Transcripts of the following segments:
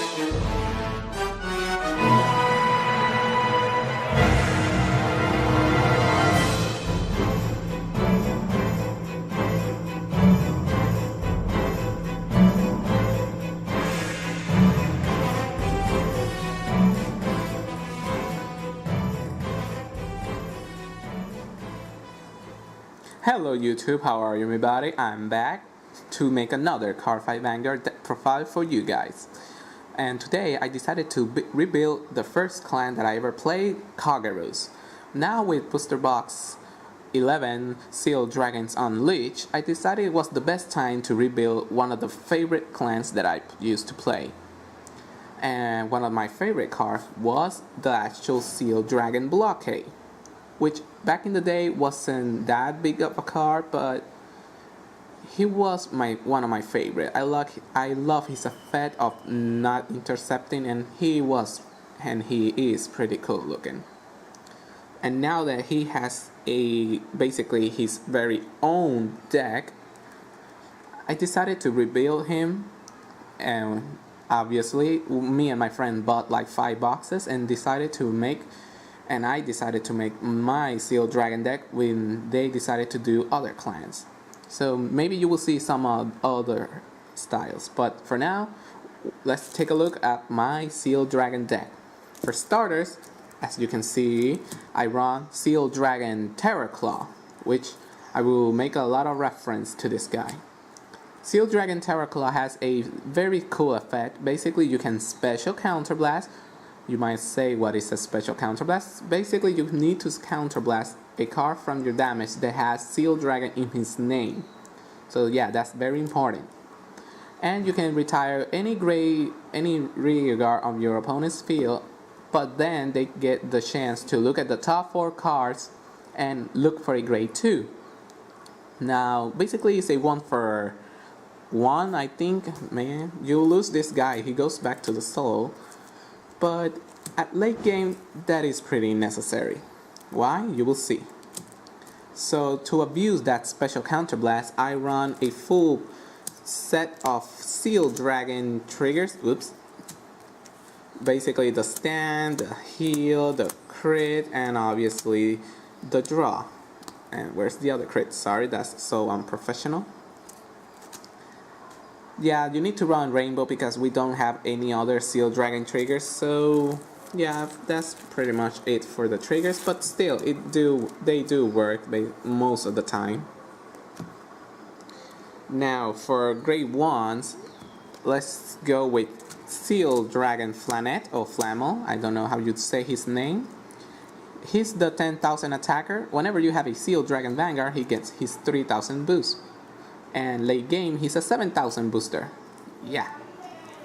Hello YouTube, how are you everybody? I'm back to make another Cardfight Vanguard profile for you guys. And today I decided to rebuild the first clan that I ever played, Kagurus. Now with Booster Box 11 Seal Dragons Unleashed, I decided it was the best time to rebuild one of the favorite clans that I used to play. And one of my favorite cards was the actual Seal Dragon Blockade, which back in the day wasn't that big of a card, but he was one of my favorite. I love his effect of not intercepting, and he is pretty cool looking. And now that he has basically his very own deck, I decided to rebuild him. And obviously me and my friend bought like 5 boxes and I decided to make my Seal Dragon deck when they decided to do other clans. So maybe you will see some other styles, but for now, let's take a look at my Seal Dragon deck. For starters, as you can see, I run Seal Dragon Terror Claw, which I will make a lot of reference to this guy. Seal Dragon Terror Claw has a very cool effect. Basically, you can special counterblast. You might say, what is a special counterblast? Basically, you need to counterblast a card from your damage that has Seal Dragon in his name. So yeah, that's very important. And you can retire any rear guard of your opponent's field, but then they get the chance to look at the top 4 cards and look for a grade 2. Now, basically, it's a 1 for 1, I think. Man, you lose this guy, he goes back to the soul. But at late game, that is pretty necessary. Why? You will see. So to abuse that special counterblast, I run a full set of Seal Dragon triggers. Oops. Basically the stand, the heal, the crit, and obviously the draw. And where's the other crit? Sorry, that's so unprofessional. Yeah, you need to run Rainbow because we don't have any other Seal Dragon triggers, so yeah, that's pretty much it for the triggers, but still, they do work most of the time. Now, for grade 1s, let's go with Seal Dragon Flanet, or Flamel, I don't know how you'd say his name. He's the 10,000 attacker. Whenever you have a Seal Dragon Vanguard, he gets his 3,000 boost. And late game, he's a 7,000 booster. Yeah,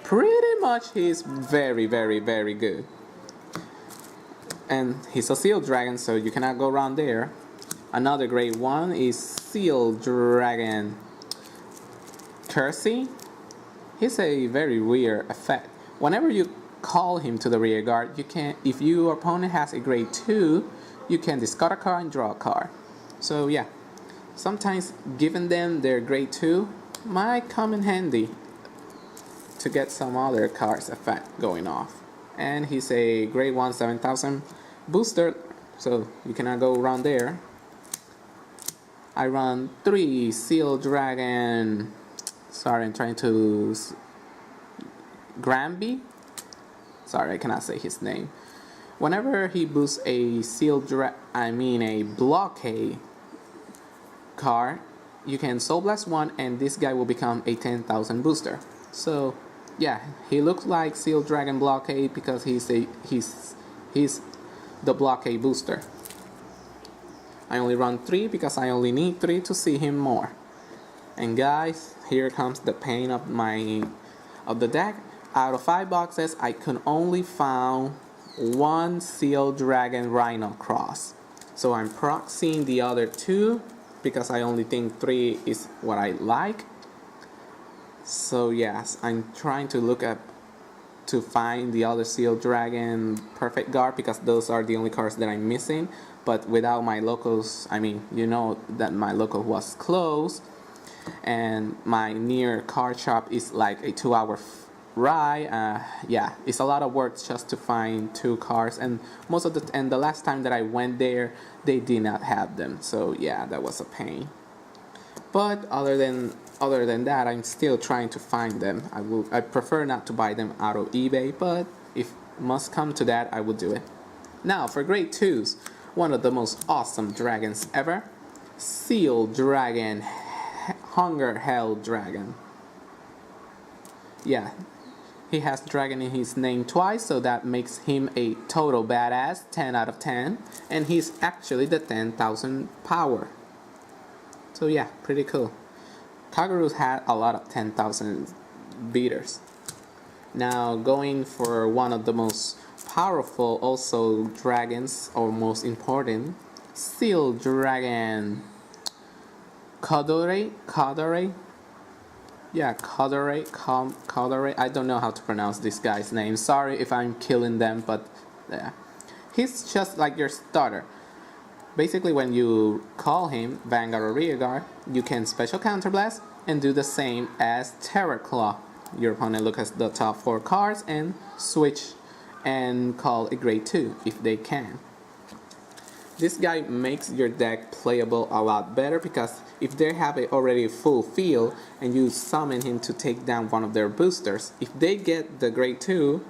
pretty much he's very, very, very good. And he's a Seal Dragon, so you cannot go wrong there. Another grade 1 is Seal Dragon Kersey. He's a very weird effect. Whenever you call him to the rear guard, you can, if your opponent has a grade 2, you can discard a card and draw a card. So yeah. Sometimes giving them their grade 2 might come in handy to get some other cards effect going off. And he's a grade 1 7,000 booster, so you cannot go around there. I run 3 Seal Dragon, sorry, I'm trying to, Granby? Sorry, I cannot say his name. Whenever he boosts a a blockade card, you can Soul Blast 1 and this guy will become a 10,000 booster. So yeah, he looks like Seal Dragon Blockade because he's the blockade booster. I only run 3 because I only need 3 to see him more. And guys, here comes the pain of the deck. Out of 5 boxes, I could only found 1 Seal Dragon Rhino Cross. So I'm proxying the other 2 because I only think 3 is what I like. So yes, I'm trying to look up to find the other Seal Dragon Perfect Guard because those are the only cards that I'm missing. But without my locals, I mean, you know that my local was closed and my near card shop is like a 2-hour Right, yeah, it's a lot of work just to find 2 cars, and the last time that I went there, they did not have them. So yeah, that was a pain. But other than that, I'm still trying to find them. I prefer not to buy them out of eBay, but if must come to that, I will do it. Now for grade 2s, one of the most awesome dragons ever, Seal Dragon, Hunger Hell Dragon. Yeah, he has dragon in his name twice, so that makes him a total badass, 10 out of 10, and he's actually the 10,000 power. So yeah, pretty cool. Kagurus had a lot of 10,000 beaters. Now going for one of the most powerful also dragons, or most important, Seal Dragon, Kadore. Yeah, Kadore. I don't know how to pronounce this guy's name. Sorry if I'm killing them, but yeah. He's just like your starter. Basically, when you call him Vanguard or Rearguard, you can special counterblast and do the same as Terror Claw. Your opponent looks at the top 4 cards and switch and call a grade 2 if they can. This guy makes your deck playable a lot better, because if they have already full field and you summon him to take down one of their boosters, if they get the grade 2,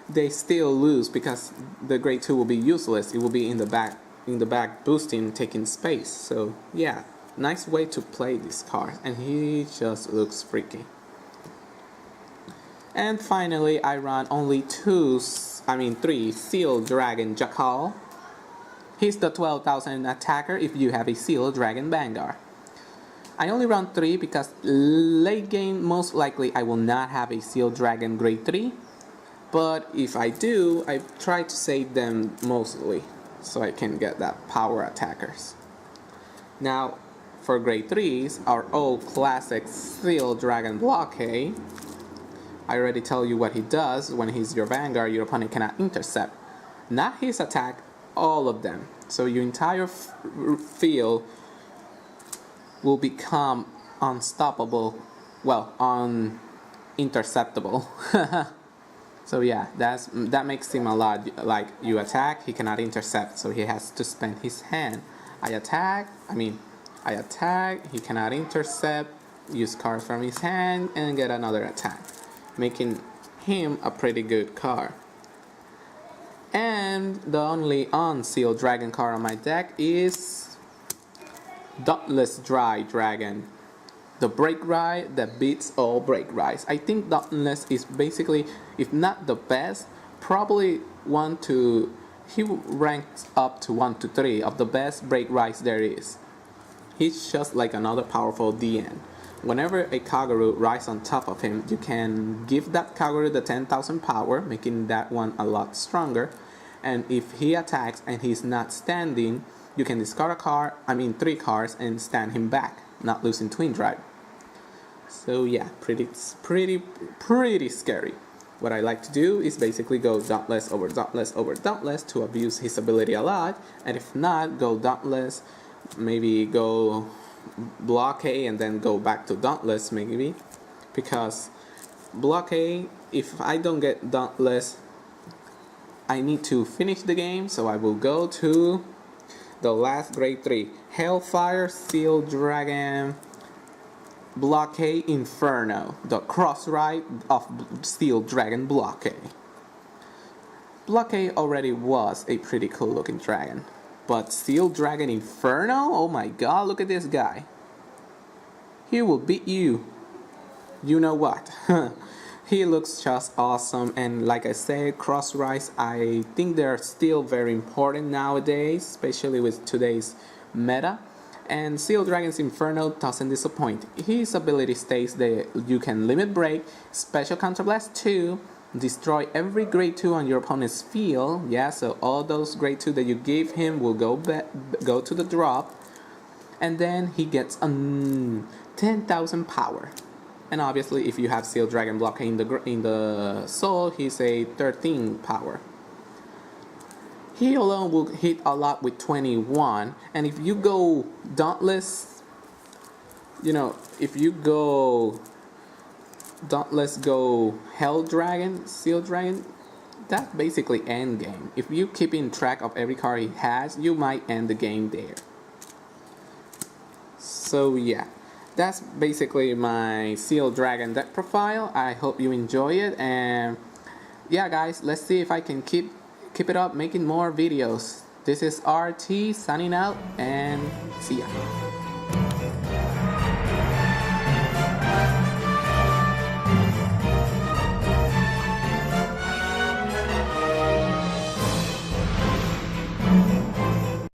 they still lose because the grade 2 will be useless. It will be in the back boosting, taking space. So yeah, nice way to play this card, and he just looks freaky. And finally, I run only 3 Seal Dragon Jackal. He's the 12,000 attacker if you have a Seal Dragon Vanguard. I only run 3 because late game, most likely I will not have a Seal Dragon grade 3. But if I do, I try to save them mostly, so I can get that power attackers. Now, for grade 3s, our old classic Seal Dragon Blockade. I already tell you what he does. When he's your Vanguard, your opponent cannot intercept. Not his attack, all of them. So your entire field will become unstoppable, well, uninterceptable. So yeah, that makes him a lot like you attack, he cannot intercept, so he has to spend his hand. I attack, he cannot intercept, use cards from his hand, and get another attack, making him a pretty good card. And the only unsealed dragon card on my deck is Dauntless Dry Dragon. The break ride that beats all break rides. I think Dauntless is basically, if not the best, probably he ranks up to 1 to 3 of the best break rides there is. He's just like another powerful DN. Whenever a Kaguru rides on top of him, you can give that Kaguru the 10,000 power, making that one a lot stronger. And if he attacks and he's not standing, you can discard 3 cards and stand him back, not losing Twin Drive. So yeah, pretty scary. What I like to do is basically go Dauntless over Dauntless over Dauntless to abuse his ability a lot, and if not, go Dauntless, maybe go Blockade and then go back to Dauntless maybe, because Blockade, if I don't get Dauntless, I need to finish the game, so I will go to the last grade 3, Hellfire Seal Dragon Blockade Inferno, the cross ride of Seal Dragon Blockade. Blockade already was a pretty cool looking dragon, but Seal Dragon Inferno? Oh my god, look at this guy. He will beat you. You know what? He looks just awesome, and like I said, cross rides, I think they're still very important nowadays, especially with today's meta. And Seal Dragon's Inferno doesn't disappoint. His ability states that you can limit break, special counterblast 2, destroy every grade 2 on your opponent's field. Yeah, so all those grade 2 that you gave him will go to the drop. And then he gets 10,000 power. And obviously, if you have Seal Dragon Blockade in the soul, he's a 13 power. He alone will hit a lot with 21, and if you go Dauntless, if you go Dauntless go Hell Dragon, Seal Dragon. That's basically end game. If you keeping track of every card he has, you might end the game there. So yeah, that's basically my Seal Dragon deck profile. I hope you enjoy it, and yeah guys, let's see if I can keep it up making more videos. This is RT signing out, and see ya.